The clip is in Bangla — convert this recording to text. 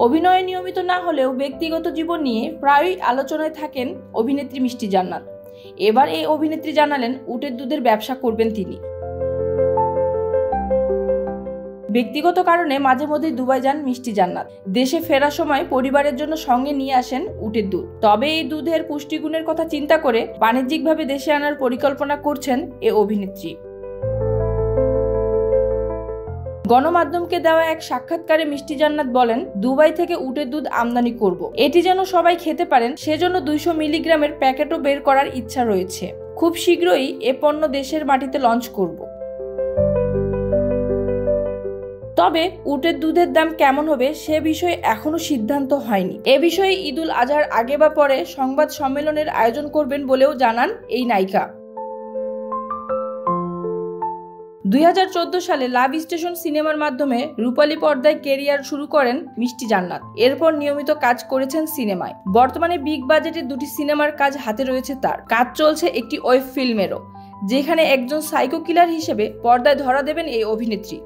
অভিনয়ে নিয়মিত না হলেও ব্যক্তিগত জীবন নিয়ে প্রায়ই আলোচনায় থাকেন অভিনেত্রী মিষ্টি জান্নাত। এবার এই অভিনেত্রী জানালেন উটের দুধের ব্যবসা করবেন তিনি। ব্যক্তিগত কারণে মাঝে মধ্যে দুবাই যান মিষ্টি জান্নাত। দেশে ফেরার সময় পরিবারের জন্য সঙ্গে নিয়ে আসেন উটের দুধ। তবে এই দুধের পুষ্টিগুণের কথা চিন্তা করে বাণিজ্যিকভাবে দেশে আনার পরিকল্পনা করছেন এ অভিনেত্রী। গণমাধ্যমকে দেওয়া এক সাক্ষাৎকারে মিষ্টি জান্নাত বলেন, দুবাই থেকে উটের দুধ আমদানি করব। এটি যেন সবাই খেতে পারেন, সেজন্য 200 মিলিগ্রামের প্যাকেটও বের করার ইচ্ছা রয়েছে। খুব শীঘ্রই এ পণ্য দেশের মাটিতে লঞ্চ করব। তবে উটের দুধের দাম কেমন হবে সে বিষয়ে এখনো সিদ্ধান্ত হয়নি। এ বিষয়ে ঈদুল আজহার আগে বা পরে সংবাদ সম্মেলনের আয়োজন করবেন বলেও জানান এই নায়িকা। 2014 সালে লাভ স্টেশন সিনেমার মাধ্যমে রূপালী পর্দায় ক্যারিয়ার শুরু করেন মিষ্টি জান্নাত। এরপর নিয়মিত কাজ করেছেন সিনেমায়। বর্তমানে বিগ বাজেটের 2টি সিনেমার কাজ হাতে রয়েছে তার। কাজ চলছে একটি ওয়েব ফিল্মেরও, যেখানে একজন সাইকো কিলার হিসেবে পর্দায় ধরা দেবেন এই অভিনেত্রী।